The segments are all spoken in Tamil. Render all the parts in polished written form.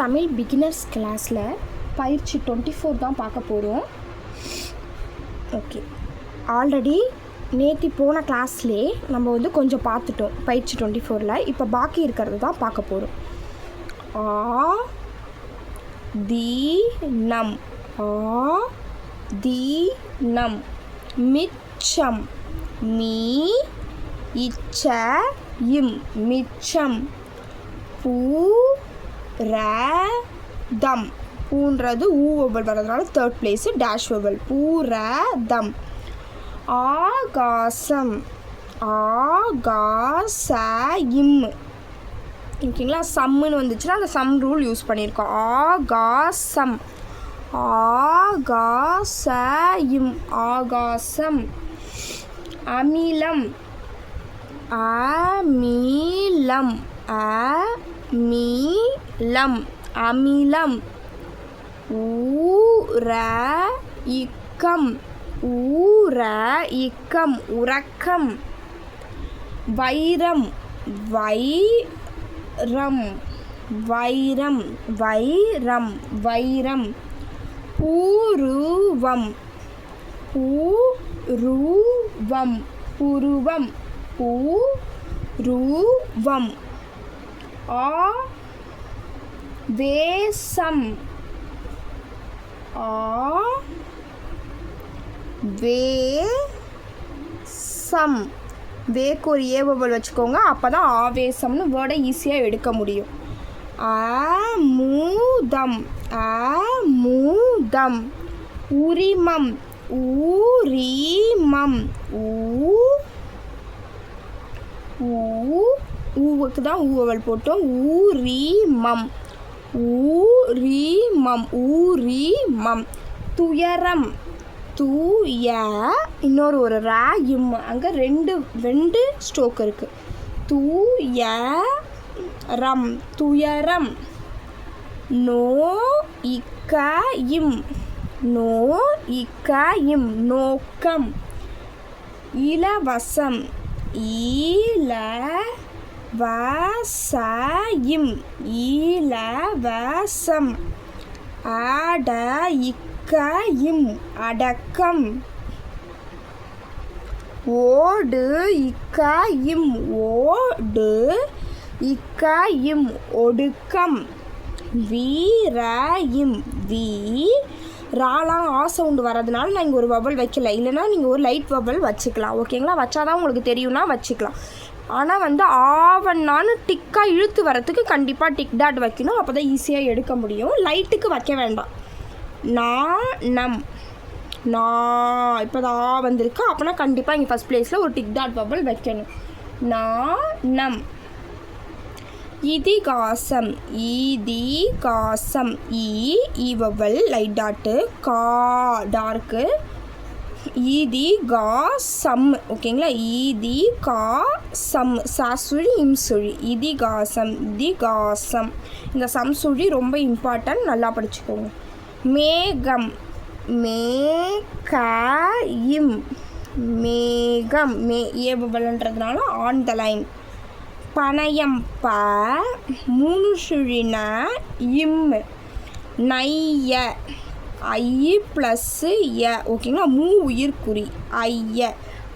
தமிழ் பிகினர்ஸ் கிளாஸில் பயிற்சி 24 தான் பார்க்க போகிறோம். ஓகே, ஆல்ரெடி நேற்று போன கிளாஸ்லே நம்ம கொஞ்சம் பார்த்துட்டோம் பயிற்சி 24ல். இப்போ பாக்கி இருக்கிறது தான் பார்க்க போகிறோம். ஆதீனம், ஆதீனம், மிச்சம், மீ இச்ச இம், மிச்சம், பூரதம், பூன்றது ஊ வவல் வர்றதுனால தேர்ட் பிளேஸு, டேஷ் வவல், பூரதம். ஆகாசம், ஆகாசம், ஓகேங்களா. சம்முன்னு வந்துச்சுன்னா அந்த சம் ரூல் யூஸ் பண்ணியிருக்கோம். ஆகாசம், ஆகாசம், ஆகாசம். அமிலம், அமிலம், அமிலம், அமிலம். ஊரஇக்கம், ஊரஇக்கம், உறக்கம். வைரம், வைரம், வைரம், வைரம், வைரம். பூருவம், பூருவம், புருவம், பூருவம். ஆவேசம், ஆவேசம், வேக்கு ஒரு ஏவல் வச்சுக்கோங்க, அப்போ தான் ஆவேசம்னு வேர்டை ஈஸியாக எடுக்க முடியும். அமுதம், அமுதம். உரிமம், ஊரிமம், ஊவுக்கு தான் ஊவல் போட்டோம். ஊரிமம், ஊரிமம், ஊரிமம். துயரம், தூய இன்னொரு ஒரு ரா இம், அங்கே ரெண்டு ஸ்ட்ரோக் இருக்குது. தூயரம், துயரம். நோ இக்க இம், நோ இக்க இம், நோக்கம். இலவசம், ஈலவசம், ஈலவசம். அடஇக்கம், அடக்கம். ஓடு இக்கம், ஓடு இக்கம், ஒடுக்கம். வீரயும், வீ ராலாம் ஆ சவுண்டு வர்றதுனால நான் இங்கே ஒரு வவல் வைக்கல, இல்லைனா நீங்கள் ஒரு லைட் வவல் வச்சுக்கலாம். ஓகேங்களா, வச்சாதான் உங்களுக்கு தெரியும்னா வச்சுக்கலாம். ஆனால் ஆவண்ணான்னு டிக்காக இழுத்து வரத்துக்கு கண்டிப்பாக டிக் டாட் வைக்கணும், அப்போ தான் ஈஸியாக எடுக்க முடியும். லைட்டுக்கு வைக்க வேண்டாம். நம், நான் இப்போ தான் ஆ வந்திருக்கு, அப்போனா கண்டிப்பாக இங்கே ஃபஸ்ட் பிளேஸில் ஒரு டிக் டாட் வவல் வைக்கணும். நம். இதிகாசம், ஈதிகாசம், ஈ வவல் லைட் டாட்டு, கா டார்க்கு, ஈதிகாசம். ஓகேங்களா, ஈதிகாசம், சாசுழி இம்சுழி, இதிகாசம், இதிகாசம். இந்த சம்சுழி ரொம்ப இம்பார்ட்டன்ட், நல்லா படிச்சுக்கோங்க. மேகம், மேகம், மேகம், ஏவல்ன்றதுனால ஆன் த லைன். பனயம், ப மூணு சுழின இம், நைய, ஐ ப்ளஸ்ஸு ய, ஓகேங்களா, மூ உயிர்குறி, ஐய.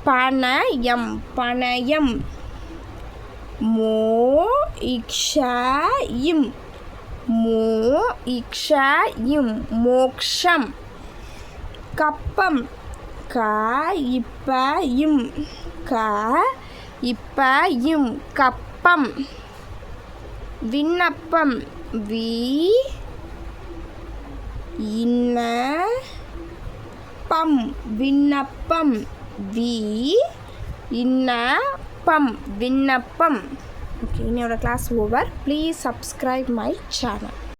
பனயம், பனயம். மோ இக்ஷயும், மோ இக்ஷயும், மோக்ஷம். கப்பம், க இப்பயும், க இப்பயும், கப்பம். விண்ணப்பம், வி இன்னப்பம், விண்ணப்பம், வி இன்னப்பம், விண்ணப்பம். ஓகே, இன்னையோட class over. Please subscribe my channel.